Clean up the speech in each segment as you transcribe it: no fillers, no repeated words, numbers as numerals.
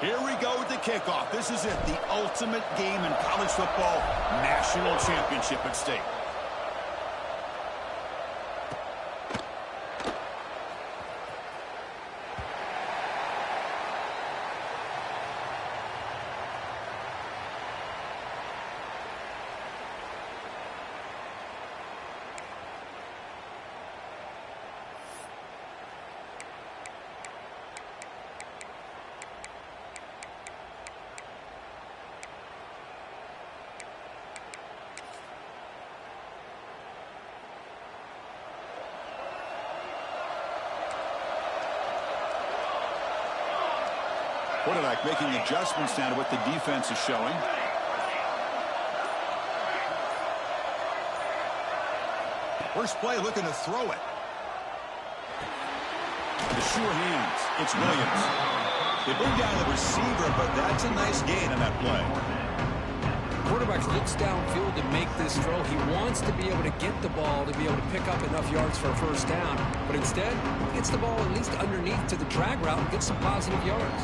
Here we go with the kickoff. This is it, the ultimate game in college football, national championship at stake. Quarterback making adjustments now to what the defense is showing. First play looking to throw it. The sure hands. It's Williams. They bring down the receiver, but that's a nice gain on that play. Quarterback looks downfield to make this throw. He wants to be able to get the ball to be able to pick up enough yards for a first down. But instead, he gets the ball at least underneath to the drag route and gets some positive yards.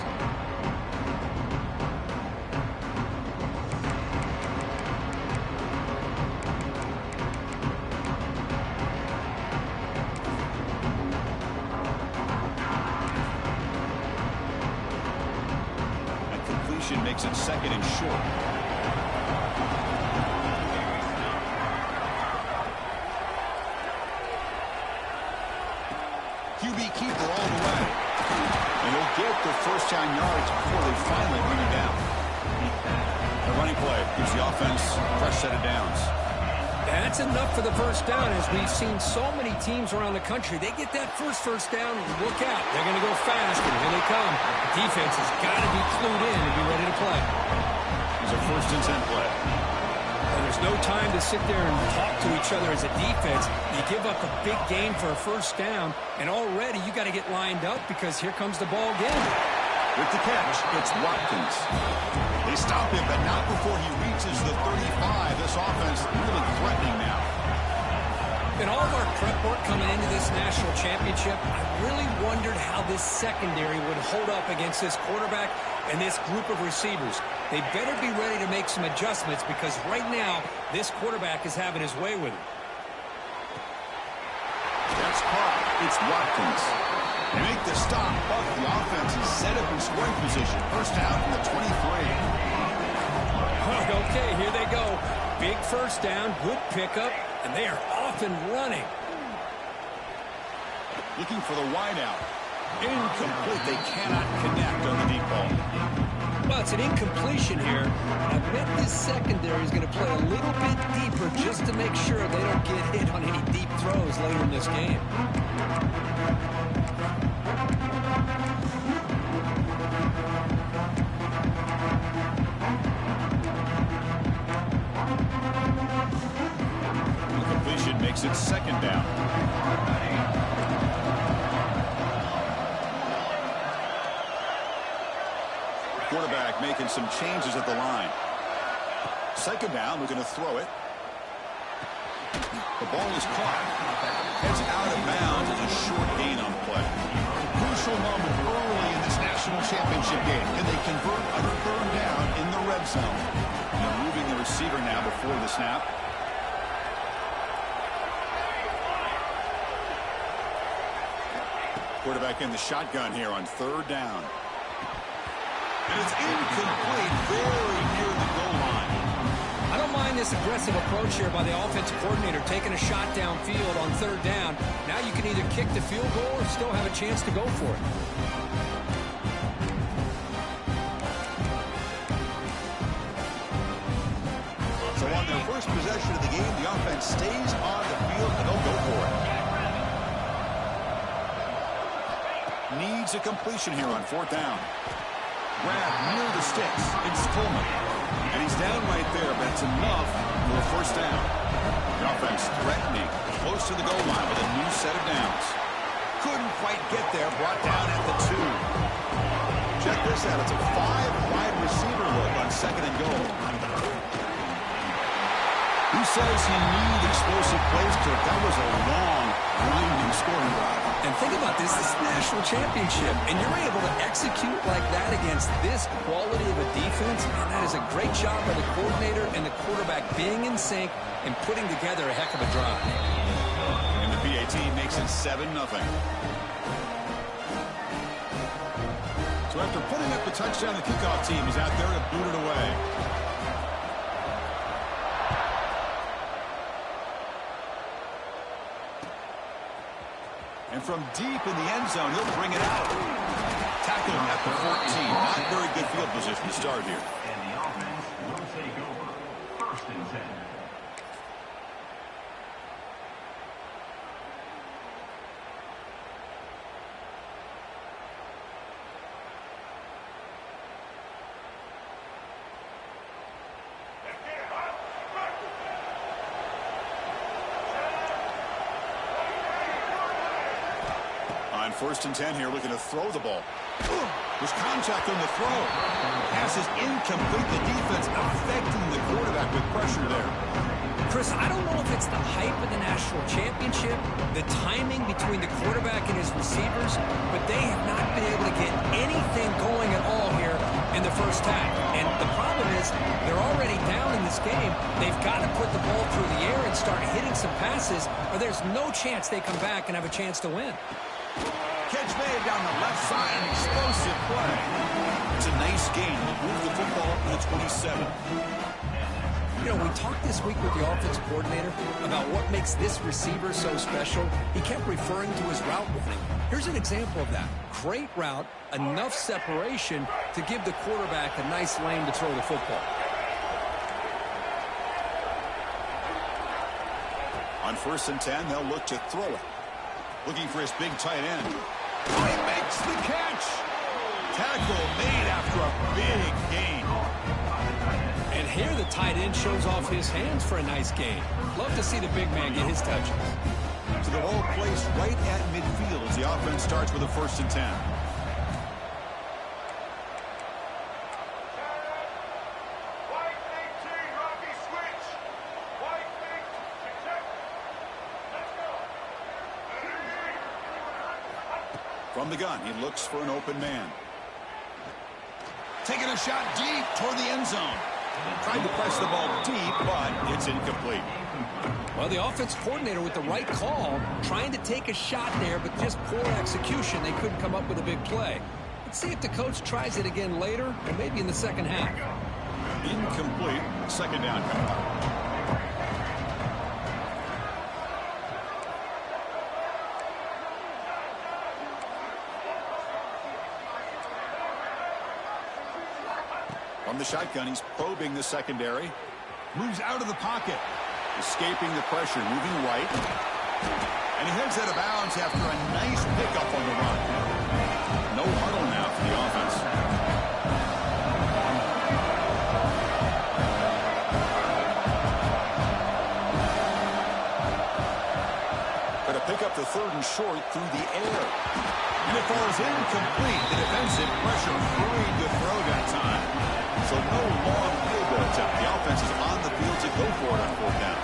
Makes it second and short. QB keeper all the way. And he'll get the first down yards before they finally bring him down. The running play gives the offense a fresh set of downs. That's enough for the first down. As we've seen so many teams around the country, they get that first down, look out. They're going to go fast, and here they come. The defense has got to be clued in and be ready to play. It's a 1st and 10 play. And there's no time to sit there and talk to each other as a defense. You give up a big gain for a first down, and already you got to get lined up because here comes the ball again. With the catch, it's Watkins. They stop him, but not before he reaches the 35. This offense really threatening now. In all of our prep work coming into this national championship, I really wondered how this secondary would hold up against this quarterback and this group of receivers. They better be ready to make some adjustments because right now, this quarterback is having his way with him. That's caught. It's Watkins. They make the stop, but the offense is set up in scoring position. First down from the 23. Okay, here they go. Big first down, good pickup, and they are off and running. Looking for the wideout. Incomplete. They cannot connect on the deep ball. Well, it's an incompletion here. I bet this secondary is going to play a little bit deeper just to make sure they don't get hit on any deep throws later in this game. Incompletion makes it second down. Quarterback making some changes at the line. Second down, we're going to throw it. The ball is caught. It's out of bounds. It's a short gain on the play. Crucial moment early in this national championship game. Can they convert a third down in the red zone? And moving the receiver now before the snap. Quarterback in the shotgun here on third down. And it's incomplete, very near the goal line. I don't mind this aggressive approach here by the offensive coordinator, taking a shot downfield on third down. Now you can either kick the field goal or still have a chance to go for it. So on their first possession of the game, the offense stays on the field and they'll go for it. Needs a completion here on fourth down. Grab near the sticks. It's Coleman. And he's down right there, but it's enough for a first down. The offense threatening, close to the goal line with a new set of downs. Couldn't quite get there, brought down at the 2. Check this out. It's a 5-wide receiver look on second and goal. Who says he needs explosive plays, Kirk? That was a long grinding scoring drive. And think about this is a national championship, and you're able to execute like that against this quality of a defense, and that is a great job by the coordinator and the quarterback being in sync and putting together a heck of a drive. And the PAT makes it 7-0. So after putting up the touchdown, the kickoff team is out there to boot it away. And from deep in the end zone, he'll bring it out. Tackle at the 14. Not very good field position to start here. And the offense will take over. 1st and 10. On 1st and 10 here, looking to throw the ball. There's contact on the throw. Pass is incomplete. The defense affecting the quarterback with pressure there. Chris, I don't know if it's the hype of the national championship, the timing between the quarterback and his receivers, but they have not been able to get anything going at all here in the first half. And the problem is they're already down in this game. They've got to put the ball through the air and start hitting some passes, or there's no chance they come back and have a chance to win. Catch made down the left side, an explosive play. It's a nice game. They'll move the football up to the 27. You know, we talked this week with the offensive coordinator about what makes this receiver so special. He kept referring to his route running. Here's an example of that. Great route, enough separation to give the quarterback a nice lane to throw the football. On 1st and 10, they'll look to throw it. Looking for his big tight end. Oh, he makes the catch. Tackle made after a big gain. And here the tight end shows off his hands for a nice gain. Love to see the big man get his touches. So the ball placed right at midfield as the offense starts with a 1st and 10. From the gun, he looks for an open man. Taking a shot deep toward the end zone. Tried to press the ball deep, but it's incomplete. Well, the offense coordinator with the right call, trying to take a shot there, but just poor execution. They couldn't come up with a big play. Let's see if the coach tries it again later, or maybe in the second half. Incomplete. 2nd down coming up. From the shotgun, he's probing the secondary. Moves out of the pocket. Escaping the pressure, moving right. And he heads out of bounds after a nice pickup on the run. No huddle now for the offense. Going to pick up the 3rd and short through the air. And it falls incomplete. The defensive pressure hurried to throw that time. So no long field goal attempt. The offense is on the field to go for it on 4th down.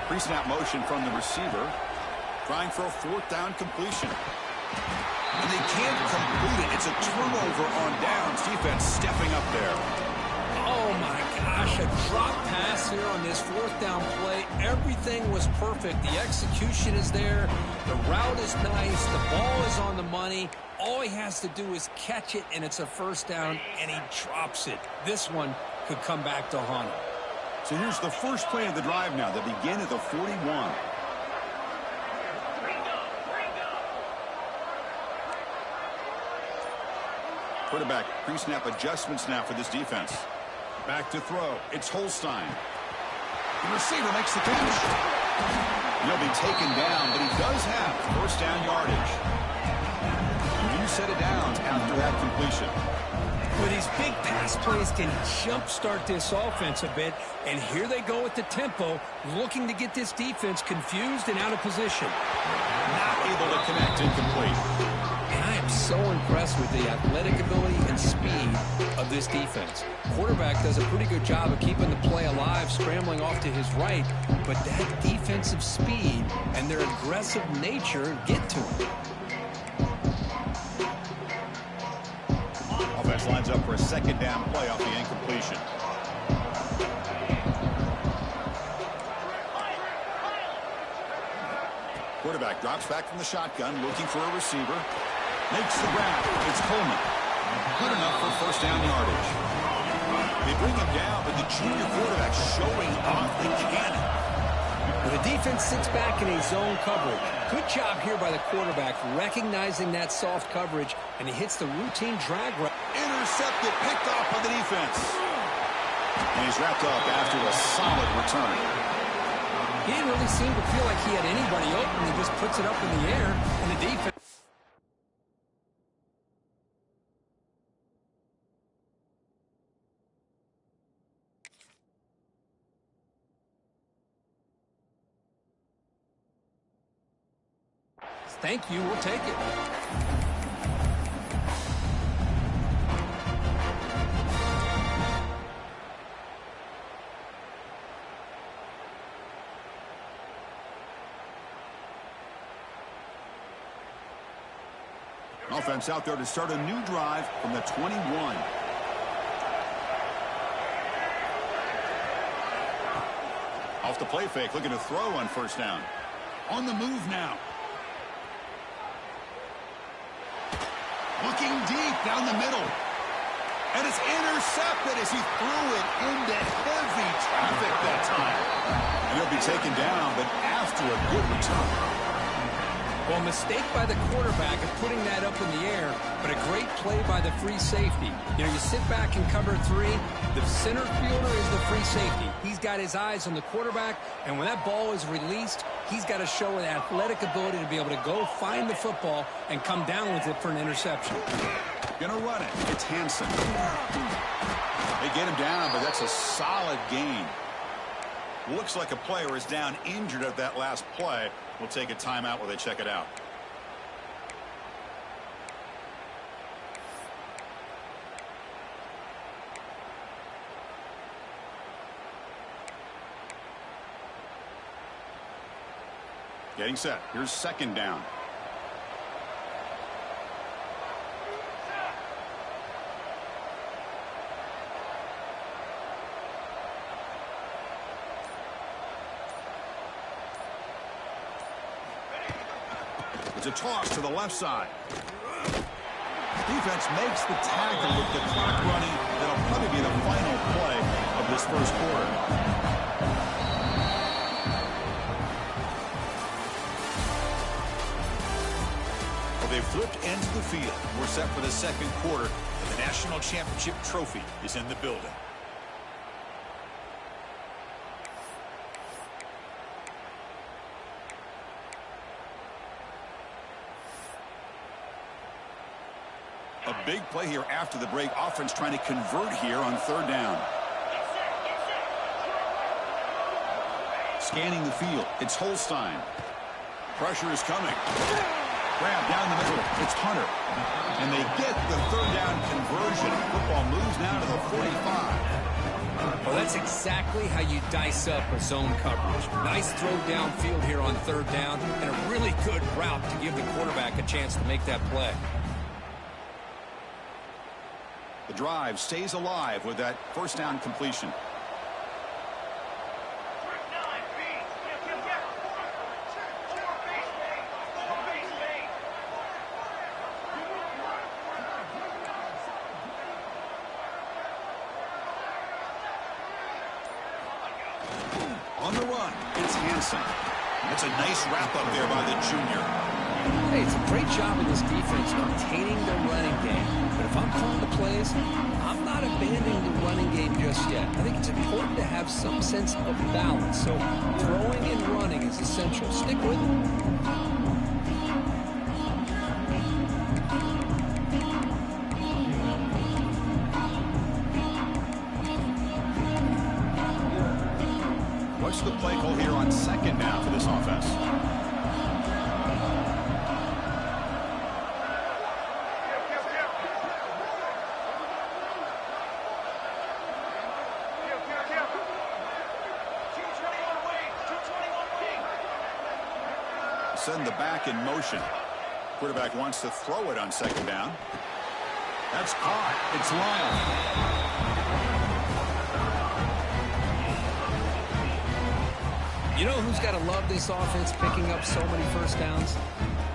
Pre-snap motion from the receiver. Trying for a 4th down completion. And they can't complete it. It's a turnover on downs. Defense stepping up there. Oh, my gosh, a drop pass here on this 4th down play. Everything was perfect. The execution is there. The route is nice. The ball is on the money. All he has to do is catch it, and it's a 1st down, and he drops it. This one could come back to haunt him. So here's the first play of the drive now. They begin at the 41. Quarterback pre-snap adjustments now for this defense. Back to throw. It's Holstein. The receiver makes the catch. He'll be taken down, but he does have 1st down yardage. And you set it down after that completion. Well, these big pass plays can jumpstart this offense a bit, and here they go at the tempo, looking to get this defense confused and out of position. Not unable to connect, incomplete. And I am so impressed with the athletic ability and speed of this defense. Quarterback does a pretty good job of keeping the play alive, scrambling off to his right, but that defensive speed and their aggressive nature get to him. Offense lines up for a second down play off the incompletion. Quarterback drops back from the shotgun, looking for a receiver. Makes the grab. It's Coleman. Good enough for first down yardage. They bring him down, but the junior quarterback showing off the cannon. The defense sits back in a zone coverage. Good job here by the quarterback, recognizing that soft coverage, and he hits the routine drag route. Intercepted, picked off by the defense. And he's wrapped up after a solid return. He didn't really seem to feel like he had anybody open. He just puts it up in the air, and the defense... Thank you, we'll take it. Offense out there to start a new drive from the 21. Off the play fake, looking to throw on first down. On the move now. Looking deep down the middle. And it's intercepted as he threw it into heavy traffic that time. And he'll be taken down, but after a good return. Well, mistake by the quarterback of putting that up in the air, but a great play by the free safety. You know, you sit back and cover three. The center fielder is the free safety. He's got his eyes on the quarterback, and when that ball is released, he's got to show an athletic ability to be able to go find the football and come down with it for an interception. Gonna run it. It's Hansen. They get him down, but that's a solid gain. Looks like a player is down injured at that last play. We'll take a timeout while they check it out. Getting set. Here's second down. It's a toss to the left side. Defense makes the tackle with the clock running. That'll probably be the final play of this first quarter. Well, they've flipped ends of the field. We're set for the second quarter, and the national championship trophy is in the building. A big play here after the break. Offense trying to convert here on third down. Scanning the field. It's Holstein. Pressure is coming. Grab down the middle. It's Hunter. And they get the third down conversion. Football moves now to the 45. Well, that's exactly how you dice up a zone coverage. Nice throw downfield here on third down, and a really good route to give the quarterback a chance to make that play. The drive stays alive with that first down completion. On the run, it's Hansen. That's a nice wrap up there by the junior. Hey, it's a great job in this defense containing the running game. But if I'm calling the plays, I'm not abandoning the running game just yet. I think it's important to have some sense of balance. So throwing and running is essential. Stick with it. What's the play call here on second down for this offense? send the back in motion. Quarterback wants to throw it on second down. That's caught. It's Lyle. You know who's got to love this offense picking up so many first downs?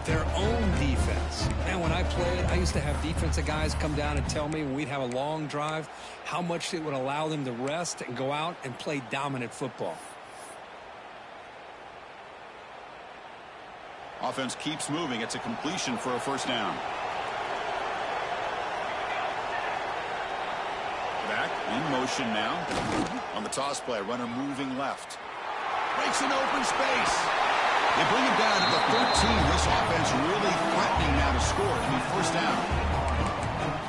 Their own defense. Man, when I played, I used to have defensive guys come down and tell me when we'd have a long drive how much it would allow them to rest and go out and play dominant football. Offense keeps moving. It's a completion for a first down. Back in motion now. On the toss play, runner moving left. Breaks an open space. They bring him down at the 13. This offense really threatening now to score. It'll be first down.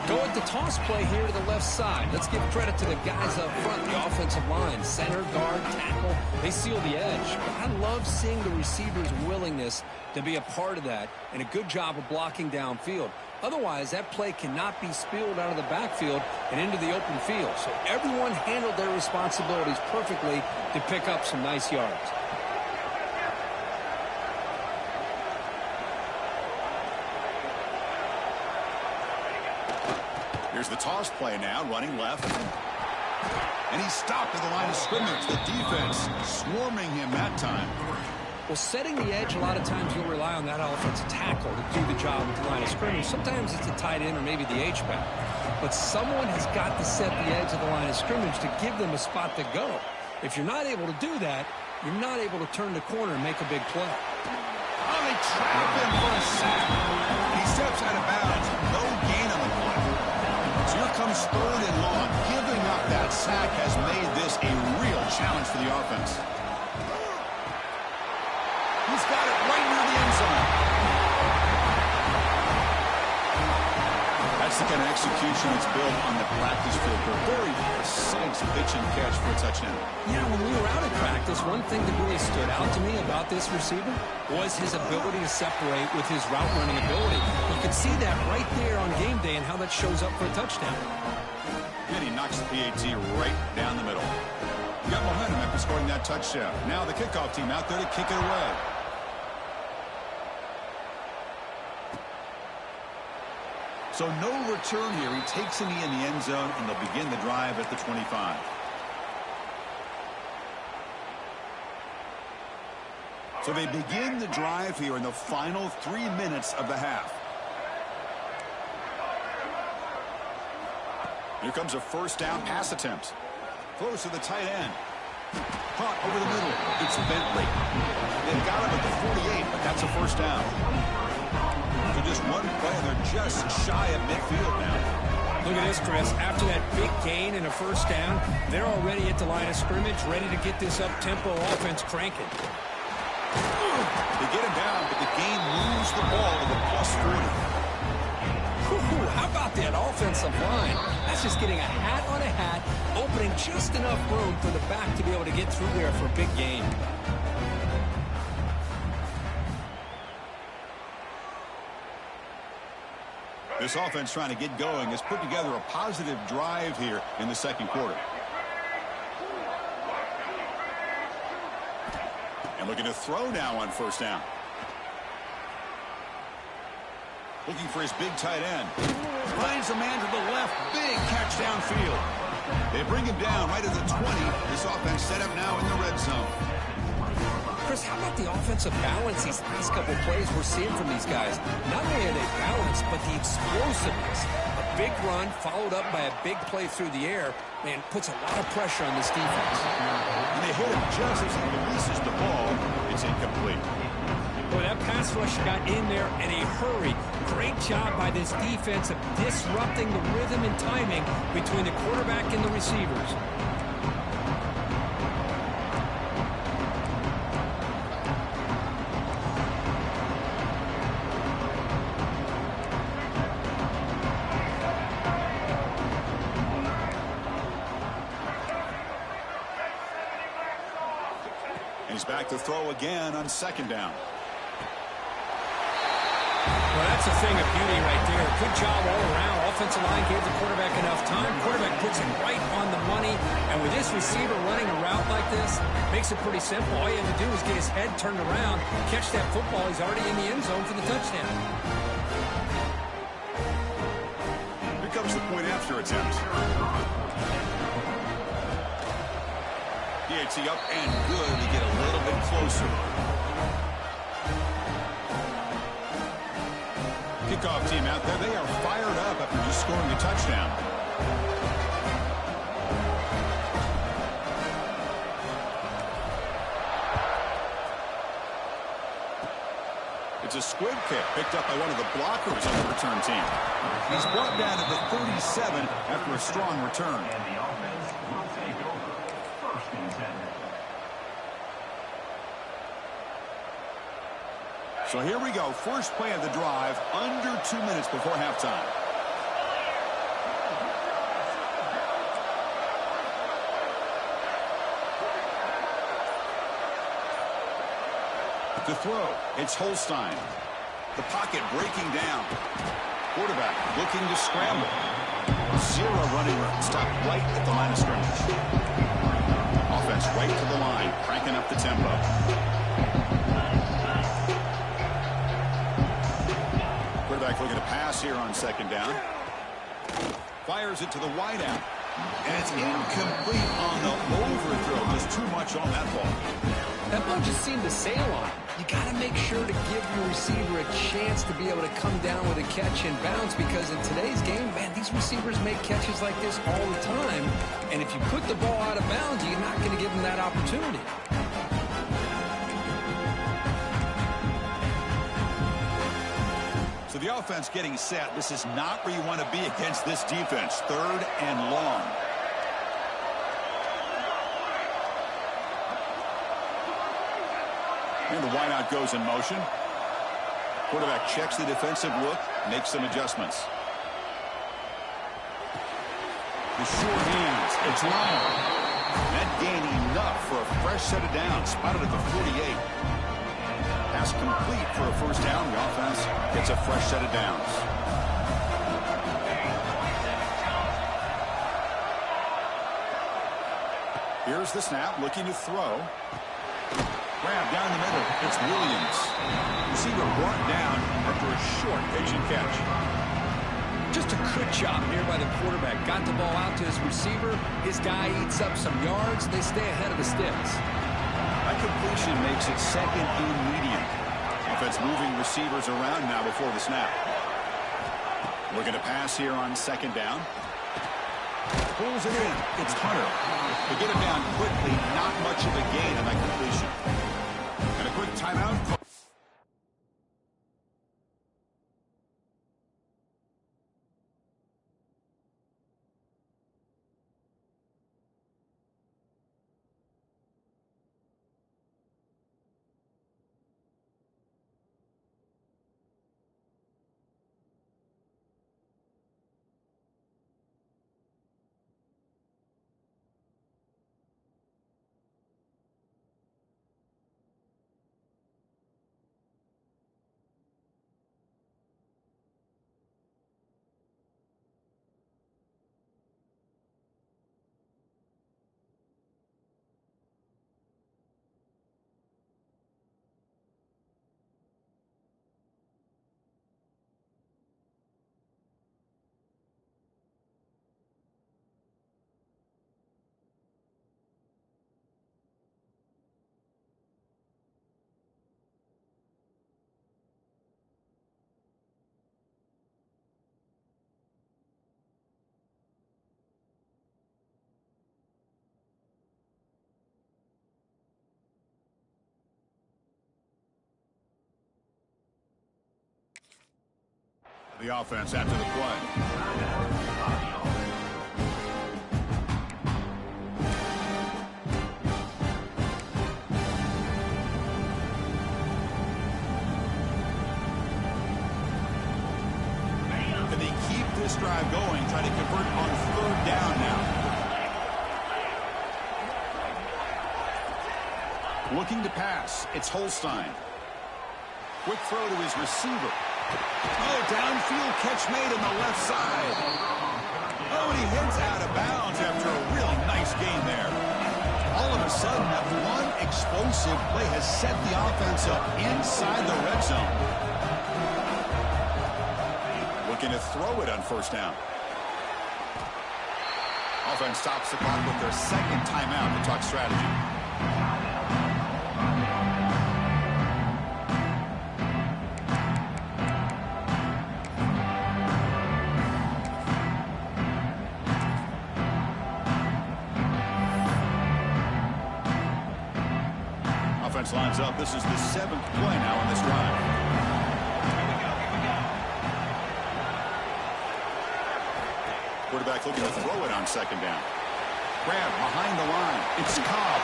Go with the toss play here to the left side. Let's give credit to the guys up front, the offensive line, center, guard, tackle. They seal the edge. I love seeing the receiver's willingness to be a part of that and a good job of blocking downfield. Otherwise, that play cannot be spilled out of the backfield and into the open field. So everyone handled their responsibilities perfectly to pick up some nice yards. Here's the toss play now, running left. And he's stopped at the line of scrimmage. The defense swarming him that time. Well, setting the edge, a lot of times you'll rely on that offensive tackle to do the job at the line of scrimmage. Sometimes it's a tight end or maybe the H-back. But someone has got to set the edge of the line of scrimmage to give them a spot to go. If you're not able to do that, you're not able to turn the corner and make a big play. Oh, they trap him for a sack. He steps out of bounds. No gain on the play. So here comes third and long. Giving up that sack has made this a real challenge for the offense. He's got it right near the end zone. That's the kind of execution that's built on the practice field. A very precise pitch and catch for a touchdown. Yeah, when we were out at practice, one thing that really stood out to me about this receiver was his ability to separate with his route running ability. You can see that right there on game day and how that shows up for a touchdown. And he knocks the PAT right down the middle. He got momentum after scoring that touchdown. Now the kickoff team out there to kick it away. So no return here. He takes a knee in the end zone, and they'll begin the drive at the 25. So they begin the drive here in the final 3 minutes of the half. Here comes a first down pass attempt. Close to the tight end. Caught over the middle. It's Bentley. They've got him at the 48, but that's a first down. So just one play, and they're just shy of midfield now. Look at this, Chris. After that big gain and a first down, they're already at the line of scrimmage, ready to get this up-tempo offense cranking. They get him down, but the game moves the ball to the plus 40. How about that offensive line? That's just getting a hat on a hat, opening just enough room for the back to be able to get through there for a big gain. This offense trying to get going has put together a positive drive here in the second quarter. And looking to throw now on first down. Looking for his big tight end. Finds a man to the left. Big catch downfield. They bring him down right at the 20. This offense set up now in the red zone. Chris, how about the offensive balance these last couple of plays we're seeing from these guys? Not only are they balanced, but the explosiveness. A big run followed up by a big play through the air, man, puts a lot of pressure on this defense. And they hit him just as he releases the ball. It's incomplete. Boy, that pass rush got in there in a hurry. Great job by this defense of disrupting the rhythm and timing between the quarterback and the receivers. And he's back to throw again on second down. Well, That's a thing of beauty right there. Good job all around. Offensive line gave the quarterback enough time. Quarterback puts it right on the money. And with this receiver running a route like this, makes it pretty simple. All you have to do is get his head turned around, catch that football. He's already in the end zone for the touchdown. Here comes the point after attempt. DHC up and good to get a little bit closer. Kickoff team out there. They are fired up after just scoring a touchdown. It's a squib kick picked up by one of the blockers on the return team. He's brought down at the 37 after a strong return. And the offense will take over. First and 10. So here we go. First play of the drive, under 2 minutes before halftime. To throw, it's Holstein. The pocket breaking down. Quarterback looking to scramble. Zero running room. Stop right at the line of scrimmage. Offense right to the line, cranking up the tempo. Quarterback looking to pass here on second down. Fires it to the wideout. And it's incomplete on the overthrow. There's too much on that ball. That ball just seemed to sail on. You got to make sure to give your receiver a chance to be able to come down with a catch and bounce, because in today's game, man, these receivers make catches like this all the time. And if you put the ball out of bounds, you're not going to give them that opportunity. So the offense getting set. This is not where you want to be against this defense. Third and long. And the wideout goes in motion. Quarterback checks the defensive look, makes some adjustments. The short hands, it's long. That gained enough for a fresh set of downs. Spotted at the 48. Pass complete for a first down. The offense gets a fresh set of downs. Here's the snap, looking to throw. Grab down the middle. It's Williams. Receiver brought down after a short pitch and catch. Just a good job here by the quarterback. Got the ball out to his receiver. His guy eats up some yards. They stay ahead of the sticks. That completion makes it second and medium. Offense moving receivers around now before the snap. Looking to pass here on second down. Pulls it in. It's Hunter. To get him down quickly, not much of a gain on that completion. And a quick timeout. The offense after the play. Can they keep this drive going, trying to convert on third down now? Looking to pass. It's Holstein. Quick throw to his receiver. Oh, downfield catch made on the left side. Oh, and he heads out of bounds after a really nice gain there. All of a sudden, that one explosive play has set the offense up inside the red zone. Looking to throw it on first down. Offense stops the clock with their second timeout to talk strategy. Offense lines up. This is the 7th play now in this drive. Quarterback looking to throw it on second down. Grab behind the line. It's Cobb.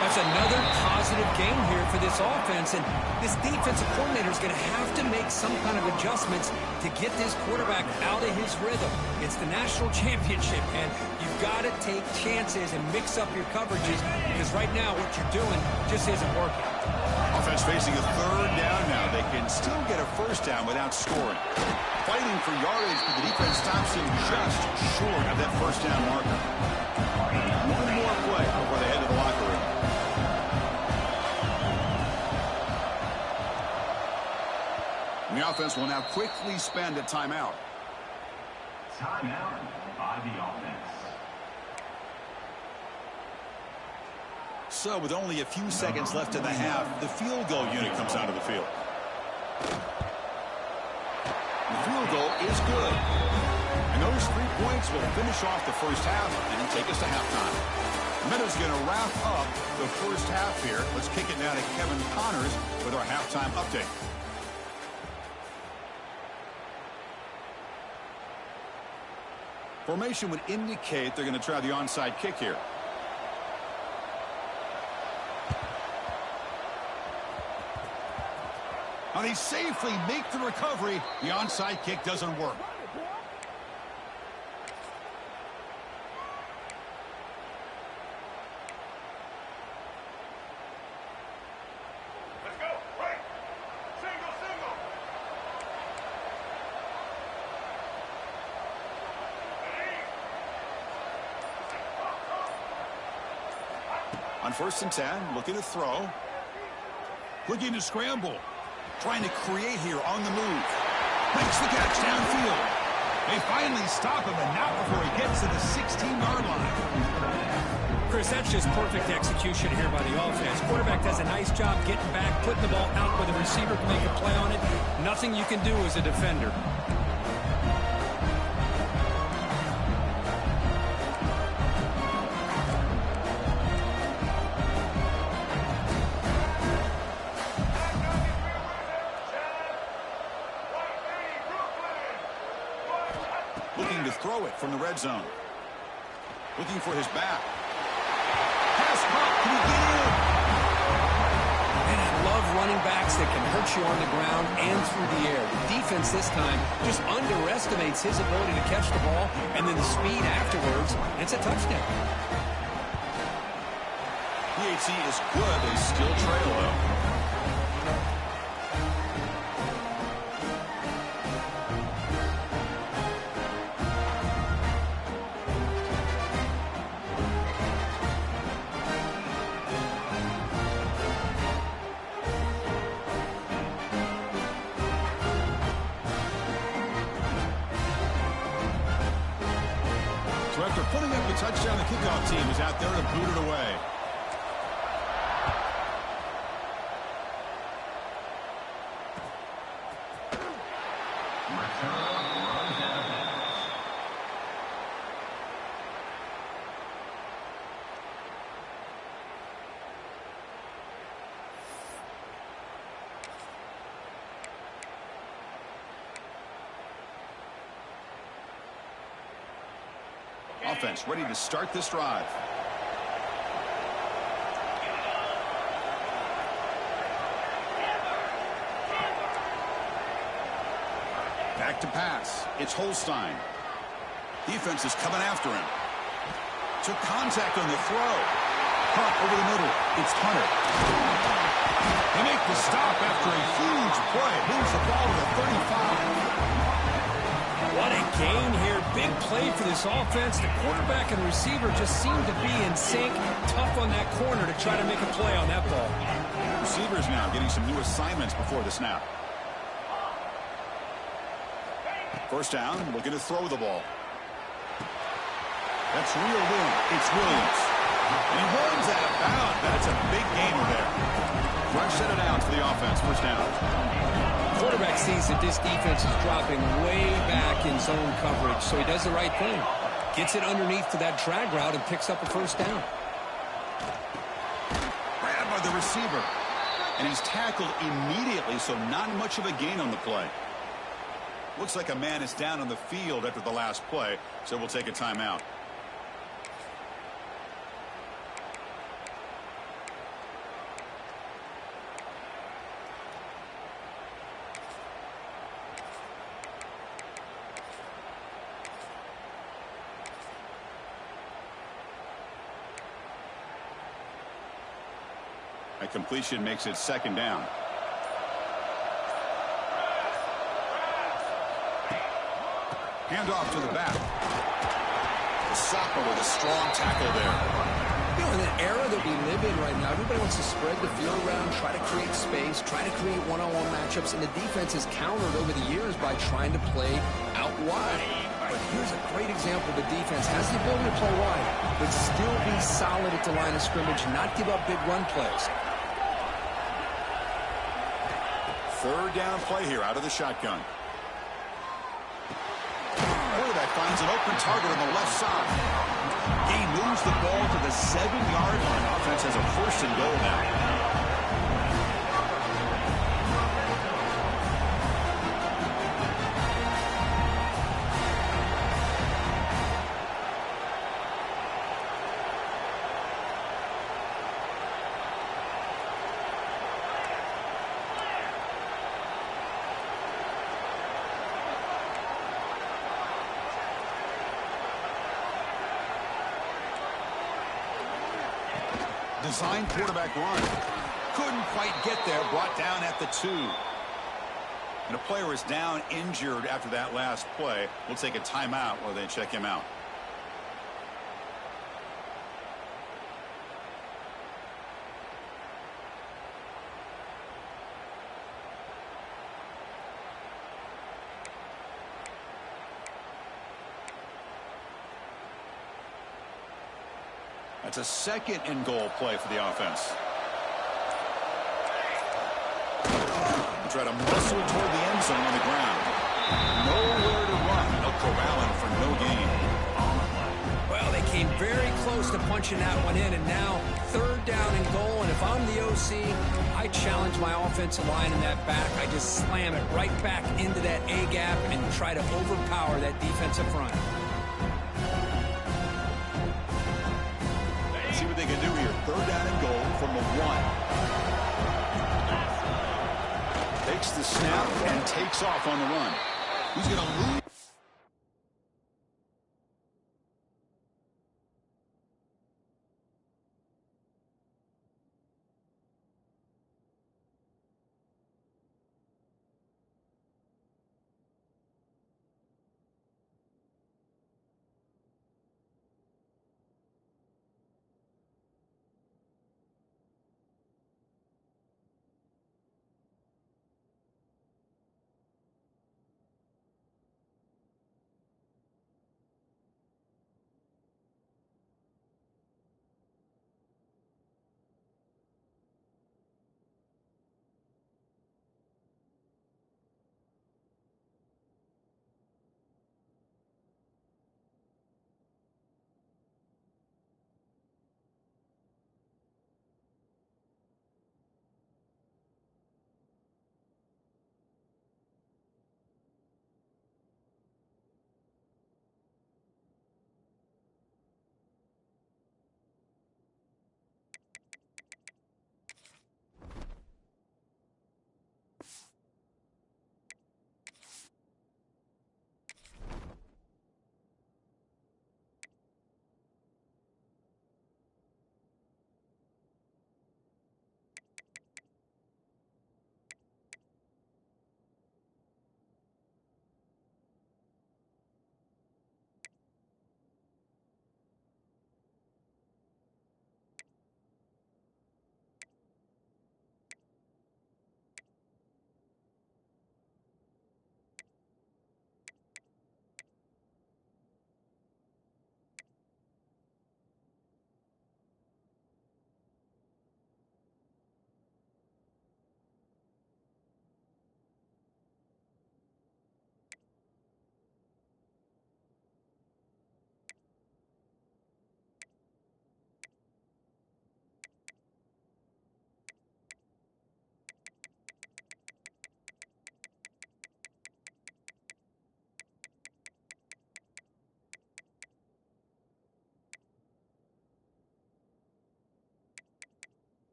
That's another positive game here for this offense, and this defensive coordinator is going to have to make some kind of adjustments to get this quarterback out of his rhythm. It's the national championship, and you've got to take chances and mix up your coverages, because right now what you're doing just isn't working. Offense facing a third down now. They can still get a first down without scoring. Fighting for yardage, but the defense stops him just short of that first down marker. One more play before they head to the locker room. And the offense will now quickly spend a timeout. Timeout by the offense. So with only a few seconds left in the half, the field goal unit comes out of the field. The field goal is good. And those 3 points will finish off the first half and take us to halftime. Meadows going to wrap up the first half here. Let's kick it now to Kevin Connors with our halftime update. Formation would indicate they're going to try the onside kick here. Now they safely make the recovery. The onside kick doesn't work. Let's go. Right. Single, single. On 1st and 10, looking to throw. Looking to scramble. Trying to create here on the move. Makes the catch downfield. They finally stop him, and not before he gets to the 16-yard line. Chris, that's just perfect execution here by the offense. Quarterback does a nice job getting back, putting the ball out where the receiver can make a play on it. Nothing you can do as a defender. Looking to throw it from the red zone. Looking for his back. Pass pop. Can he get in? And I love running backs that can hurt you on the ground and through the air. The defense this time just underestimates his ability to catch the ball, and then the speed afterwards. It's a touchdown. PHC is good. They still trail, though. So after putting up the touchdown, the kickoff team is out there to boot it away. Offense ready to start this drive. Back to pass. It's Holstein. Defense is coming after him. Took contact on the throw. Caught over the middle. It's Hunter. They make the stop after a huge play. Moves the ball to the 35. What a gain here. Big play for this offense. The quarterback and receiver just seem to be in sync. Tough on that corner to try to make a play on that ball. Receivers now getting some new assignments before the snap. First down, looking to throw the ball. That's reeled in. It's Williams. And he runs out of bounds. That's a big gainer there. Fresh set of downs for the offense. First down. Quarterback sees that this defense is dropping way back in zone coverage, so he does the right thing. Gets it underneath to that drag route and picks up a first down. Grabbed by the receiver. And he's tackled immediately, so not much of a gain on the play. Looks like a man is down on the field after the last play, so we'll take a timeout. A completion makes it second down. Handoff to the back. Sopper with a strong tackle there. You know, in the era that we live in right now, everybody wants to spread the field around, try to create space, try to create one-on-one matchups, and the defense has countered over the years by trying to play out wide. But here's a great example. The defense has the ability to play wide, but still be solid at the line of scrimmage, not give up big run plays. Third down play here out of the shotgun. Quarterback finds an open target on the left side. He moves the ball to the 7-yard line. Offense has a first and goal now. Design quarterback run. Couldn't quite get there. Brought down at the 2. And a player is down injured after that last play. We'll take a timeout while they check him out. That's a second and goal play for the offense. Try to muscle toward the end zone on the ground. Nowhere to run. They'll corral him for no gain. Well, they came very close to punching that one in, and now third down and goal. And if I'm the OC, I challenge my offensive line in that back. I just slam it right back into that A gap and try to overpower that defensive front. See what they can do here. Third down and goal from the 1. Takes the snap and takes off on the run. He's going to lose.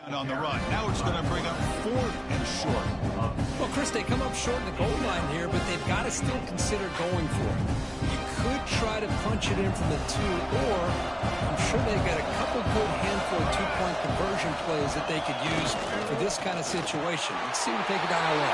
And on the run. Now it's going to bring up 4th and short. Well, Chris, they come up short in the goal line here, but they've got to still consider going for it. You could try to punch it in from the 2, or I'm sure they've got a couple good handful of 2-point conversion plays that they could use for this kind of situation. Let's see what they can dial in.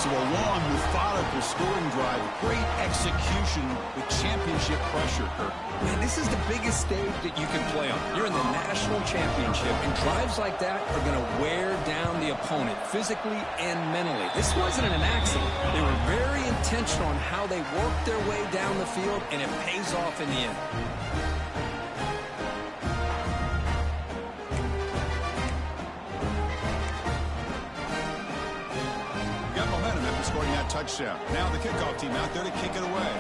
So a long, methodical scoring drive. Great execution with championship pressure, Kirk. Man, this is the biggest stage that you can play on. You're in the national championship, and drives like that are going to wear down the opponent physically and mentally. This wasn't an accident. They were very intentional on how they worked their way down the field, and it pays off in the end. Scoring that touchdown. Now the kickoff team out there to kick it away.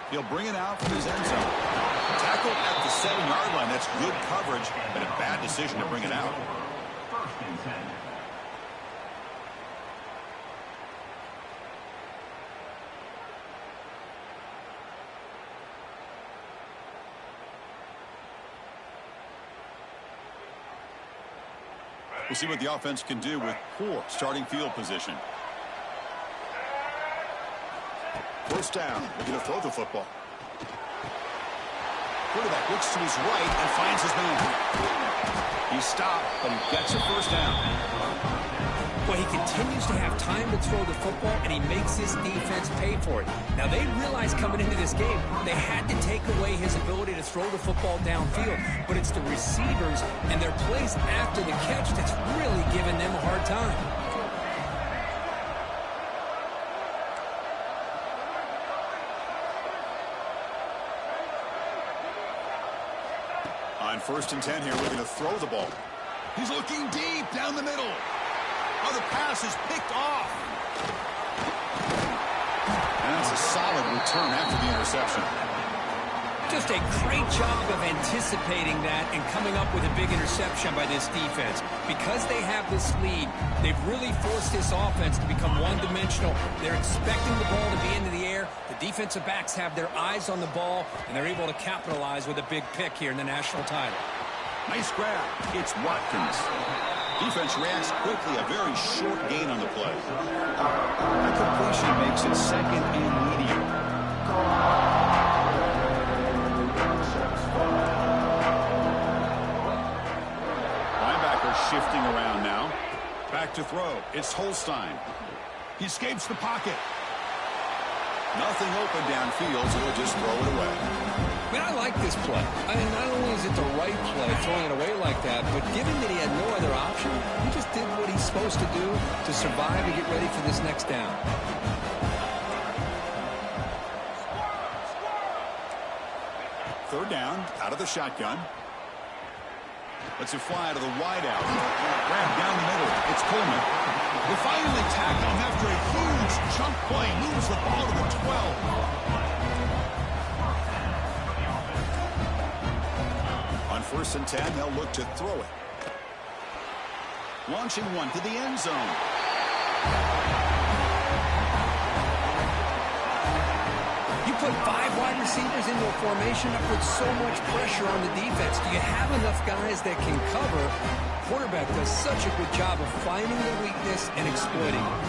He'll bring it out from his end zone. Tackle at the 7-yard line. That's good coverage, but a bad decision to bring it out. First and 10. We'll see what the offense can do with poor starting field position. First down. Looking to throw the football. Quarterback looks to his right and finds his man. He's stopped, but he gets a first down. Well, he continues to have time to throw the football, and he makes his defense pay for it. Now, they realized coming into this game they had to take away his ability to throw the football downfield, but it's the receivers and their plays after the catch that's really giving them a hard time. On 1st and 10 here, we're going to throw the ball. He's looking deep down the middle. Oh, the pass is picked off. And that's a solid return after the interception. Just a great job of anticipating that and coming up with a big interception by this defense. Because they have this lead, they've really forced this offense to become one-dimensional. They're expecting the ball to be into the air. The defensive backs have their eyes on the ball, and they're able to capitalize with a big pick here in the national title. Nice grab. It's Watkins. Defense reacts quickly. A very short gain on the play. That completion makes it 2nd and medium. Linebacker shifting around now. Back to throw. It's Holstein. He escapes the pocket. Nothing open downfield, so he'll just throw it away. Man, I like this play. I mean, not only is it the right play, throwing it away like that, but given that he had no other option, he just did what he's supposed to do to survive and get ready for this next down. Third down, out of the shotgun. Lets it fly to the wideout. Grab down the middle. It's Coleman. They finally tackle him after a huge chunk play. Moves the ball to the 12. On 1st and 10, they'll look to throw it. Launching one to the end zone. You put 5 wide receivers into a formation that puts so much pressure on the defense. Do you have enough guys that can cover? Quarterback does such a good job of finding the weakness and exploiting it.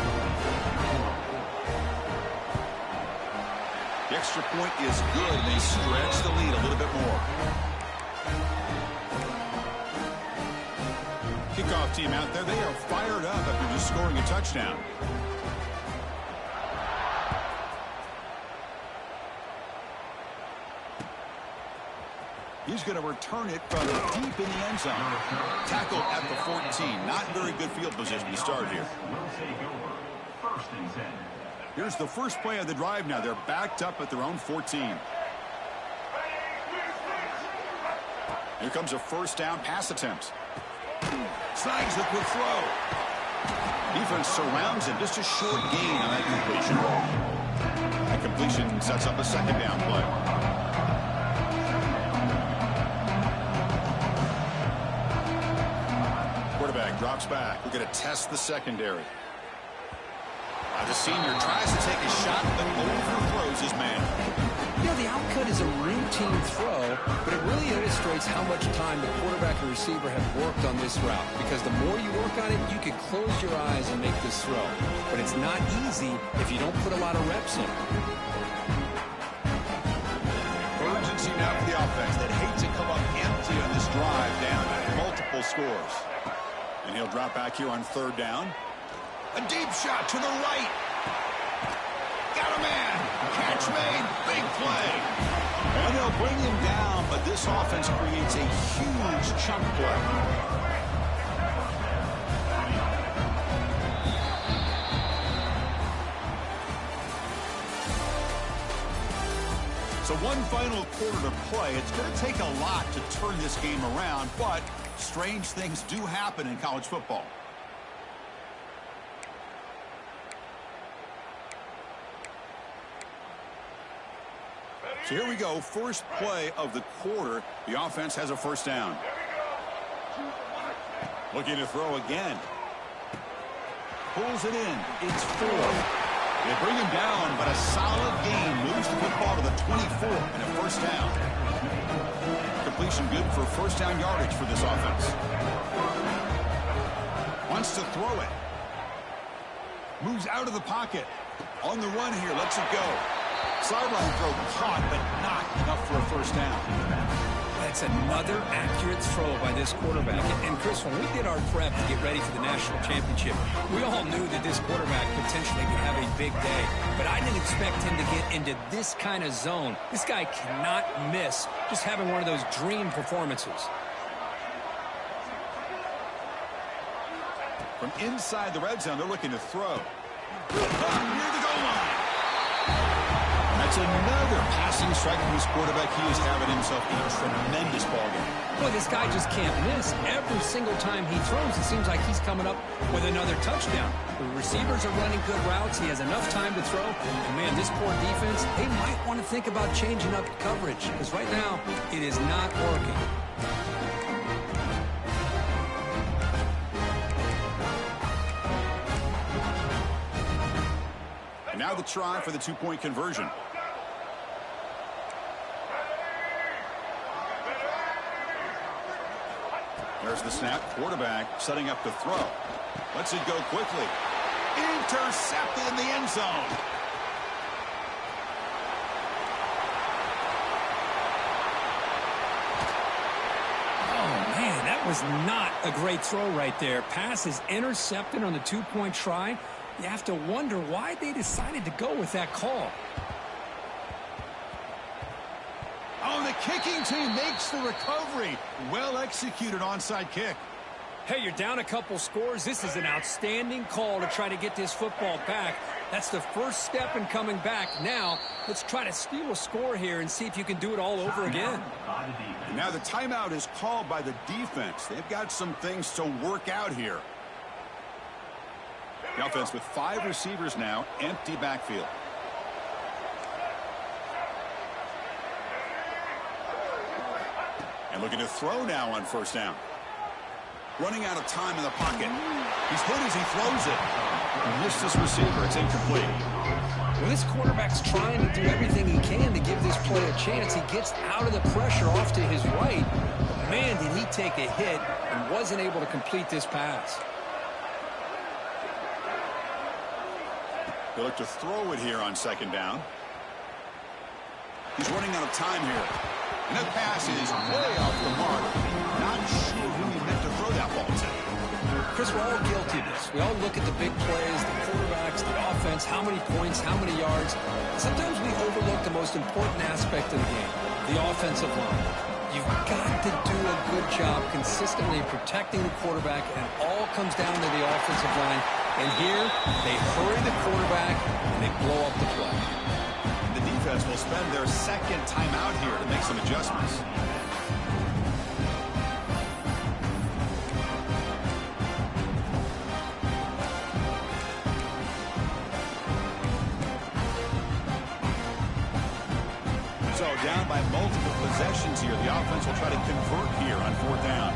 The extra point is good. They stretch the lead a little bit more. Kickoff team out there. They are fired up after just scoring a touchdown. He's going to return it from deep in the end zone. Tackle at the 14. Not very good field position to start here. First and 10. Here's the first play of the drive now. They're backed up at their own 14. Here comes a first down pass attempt. Snags the quick throw. Defense surrounds him. Just a short gain on that completion. That completion sets up a 2nd down play. Quarterback Drops back. We're going to test the secondary. The senior tries to take a shot, but overthrows his man. You know, the outcut is a routine throw, but it really illustrates how much time the quarterback and receiver have worked on this route. Because the more you work on it, you can close your eyes and make this throw. But it's not easy if you don't put a lot of reps in. Urgency now for the offense that hates to come up empty on this drive down multiple scores. And he'll drop back here on 3rd down. A deep shot to the right. Got a man. Catch made. Big play. And they'll bring him down, but this offense creates a huge chunk play. So one final quarter to play. It's going to take a lot to turn this game around, but strange things do happen in college football. So here we go, first play of the quarter. The offense has a 1st down. Looking to throw again. Pulls it in. It's 4. They bring him down, but a solid gain moves the football to the 24 and a 1st down. Completion good for 1st down yardage for this offense. Wants to throw it. Moves out of the pocket. On the run here, lets it go. Sideline throw caught, but not enough for a 1st down. That's another accurate throw by this quarterback. And Chris, when we did our prep to get ready for the national championship, we all knew that this quarterback potentially could have a big day. But I didn't expect him to get into this kind of zone. This guy cannot miss just having one of those dream performances. From inside the red zone, they're looking to throw. Near the goal line. That's another passing strike from this quarterback. He is having himself a tremendous ballgame. Boy, this guy just can't miss. Every single time he throws, it seems like he's coming up with another touchdown. The receivers are running good routes. He has enough time to throw. And, man, this poor defense, they might want to think about changing up coverage because right now it is not working. And now the try for the 2-point conversion. There's the snap. Quarterback setting up to throw. Lets it go quickly. Intercepted in the end zone. Oh, man, that was not a great throw right there. Pass is intercepted on the 2-point try. You have to wonder why they decided to go with that call. Oh, the kicking team makes the recovery. Well executed onside kick. Hey, you're down a couple scores. This is an outstanding call to try to get this football back. That's the first step in coming back. Now, let's try to steal a score here and see if you can do it all over again. And now the timeout is called by the defense. They've got some things to work out here. The offense with 5 receivers now, empty backfield. And looking to throw now on 1st down. Running out of time in the pocket. He's hit as he throws it. He missed this receiver. It's incomplete. Well, this quarterback's trying to do everything he can to give this play a chance. He gets out of the pressure off to his right. But man, did he take a hit and wasn't able to complete this pass. They look to throw it here on 2nd down. He's running out of time here. And that pass is way off the mark. Not sure who he meant to throw that ball to. Chris, we're all guilty of this. We all look at the big plays, the quarterbacks, the offense, how many points, how many yards. Sometimes we overlook the most important aspect of the game, the offensive line. You've got to do a good job consistently protecting the quarterback, and it all comes down to the offensive line. And here, they hurry the quarterback, and they blow up the play. The defense will spend their 2nd timeout here to make some adjustments. So down by multiple possessions here. The offense will try to convert here on 4th down.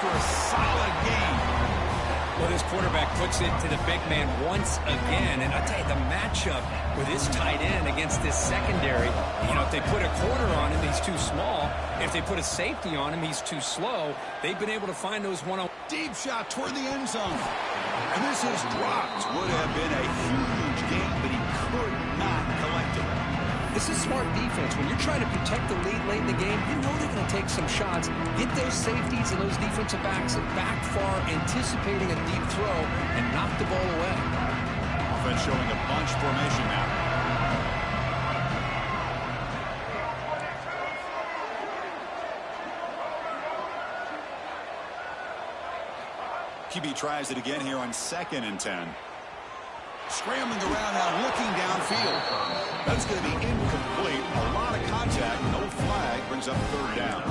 for a solid gain. Well, this quarterback puts it to the big man once again. And I'll tell you, the matchup with his tight end against this secondary, you know, if they put a corner on him, he's too small. If they put a safety on him, he's too slow. They've been able to find those one-on-one. Deep shot toward the end zone. And this is dropped. Would have been a huge gain, but he could not collect it. This is smart defense. When you're trying to protect the lead late in the game, you know they're going to take some shots, get those safeties and those defensive backs back far, anticipating a deep throw, and knock the ball away. Offense showing a bunch formation now. QB tries it again here on 2nd and 10. Scrambling around now, looking downfield. That's going to be incomplete. A lot of contact, no flag, brings up 3rd down.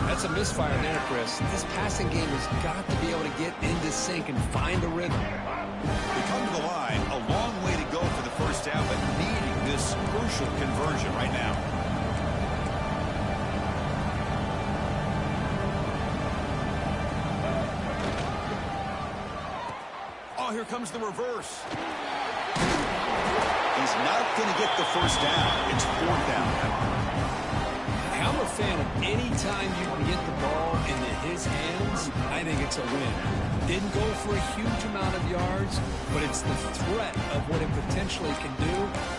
That's a misfire there, Chris. This passing game has got to be able to get into sync and find a rhythm. They come to the line, a long way to go for the first down, but needing this crucial conversion right now. Oh, here comes the reverse. He's not going to get the first down. It's 4th down. I'm a fan of any time you can get the ball into his hands, I think it's a win. Didn't go for a huge amount of yards, but it's the threat of what it potentially can do,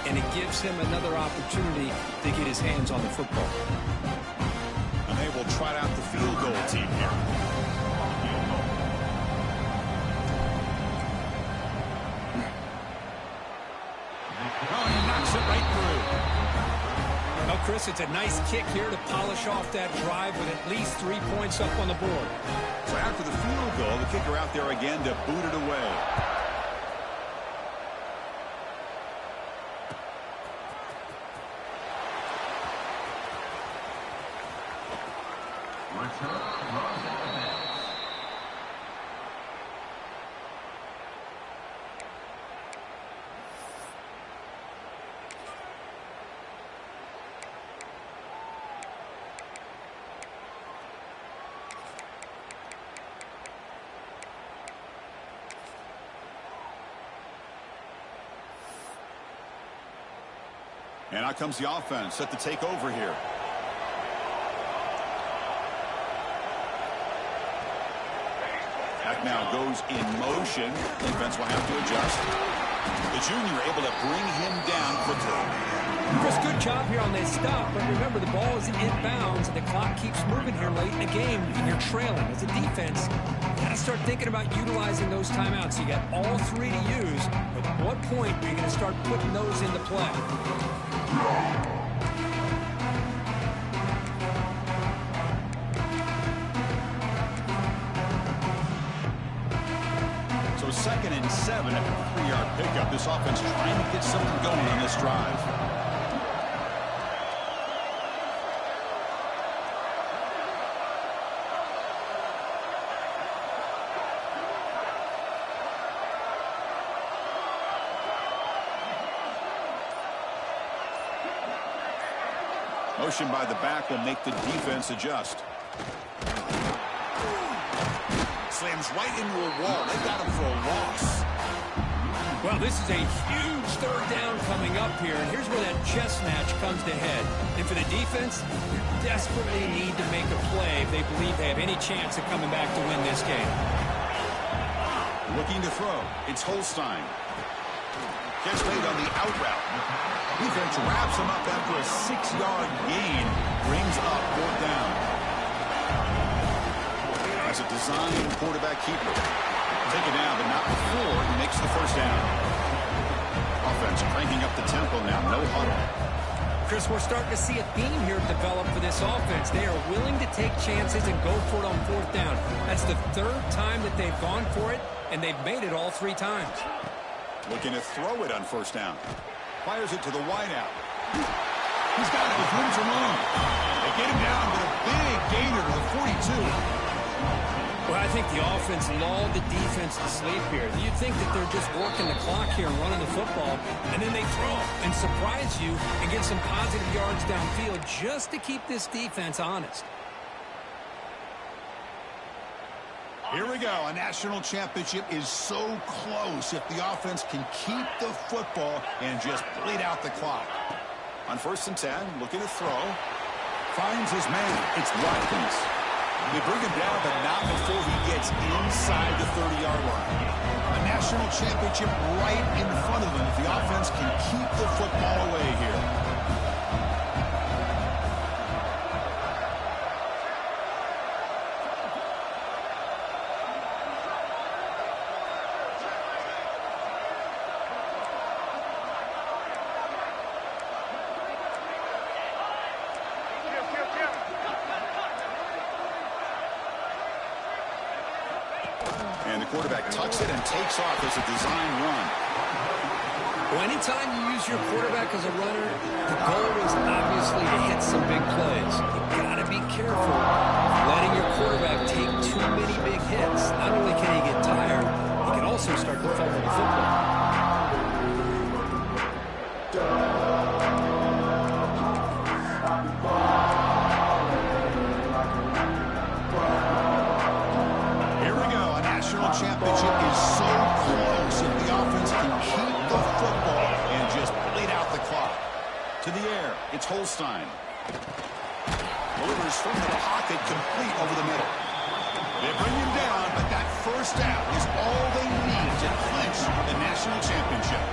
and it gives him another opportunity to get his hands on the football. And they will trot out the field goal team here. Oh, he knocks it right through. Well, Chris, it's a nice kick here to polish off that drive with at least 3 points up on the board. So after the field goal, the kicker out there again to boot it away. And out comes the offense set to take over here. Back now goes in motion. Defense will have to adjust. The junior able to bring him down quickly. Chris, good job here on this stop, but remember the ball is inbounds and the clock keeps moving here late in the game and you're trailing. As a defense, you got to start thinking about utilizing those timeouts. You got all 3 to use, but at what point are you going to start putting those into play? So 2nd and 7 after a 3-yard pickup. This offense trying to get something going on this drive. Motion by the back will make the defense adjust. Slams right into a wall. They got him for a loss. Well, this is a huge 3rd down coming up here, and here's where that chess match comes to head. And for the defense, they desperately need to make a play if they believe they have any chance of coming back to win this game. Looking to throw. It's Holstein. Gets laid on the out route. Defense wraps him up after a 6-yard gain. Brings up 4th down. As a design quarterback keeper. Taken down, but not before he makes the first down. Offense cranking up the tempo now. No huddle. Chris, we're starting to see a theme here develop for this offense. They are willing to take chances and go for it on 4th down. That's the 3rd time that they've gone for it, and they've made it all 3 times. Looking to throw it on 1st down. Fires it to the wideout. He's got it with room to run. They get him down with a big gainer to the 42. Well, I think the offense lulled the defense to sleep here. You'd think that they're just working the clock here and running the football, and then they throw and surprise you and get some positive yards downfield just to keep this defense honest. Here we go. A national championship is so close if the offense can keep the football and just bleed out the clock. On 1st and 10, looking to throw. Finds his man. It's Watkins. They bring him down, but not before he gets inside the 30-yard line. A national championship right in front of them if the offense can keep the football away here. And the quarterback tucks it and takes off as a design run. Well, anytime you use your quarterback as a runner, the goal is obviously to hit some big plays. You've got to be careful letting your quarterback take too many big hits. Not only can he get tired, he can also start to fumble the football. Championship is so close if the offense can keep the football and just bleed out the clock. To the air, it's Holstein. Delivers from the pocket, complete over the middle. They bring him down, but that first down is all they need to clinch the national championship.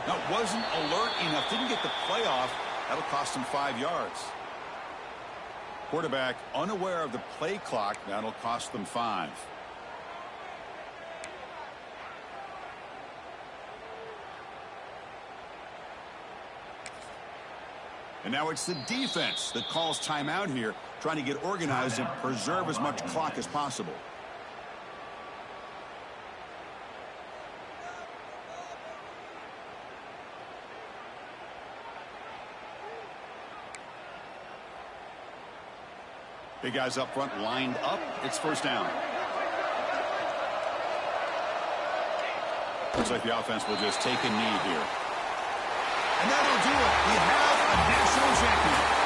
No, wasn't alert enough. Didn't get the playoff. That'll cost him 5 yards. Quarterback unaware of the play clock. That'll cost them 5. And now it's the defense that calls timeout here, trying to get organized and preserve as much clock as possible. Big guys up front lined up. It's 1st down. Looks like the offense will just take a knee here. And that'll do it. We have a national champion.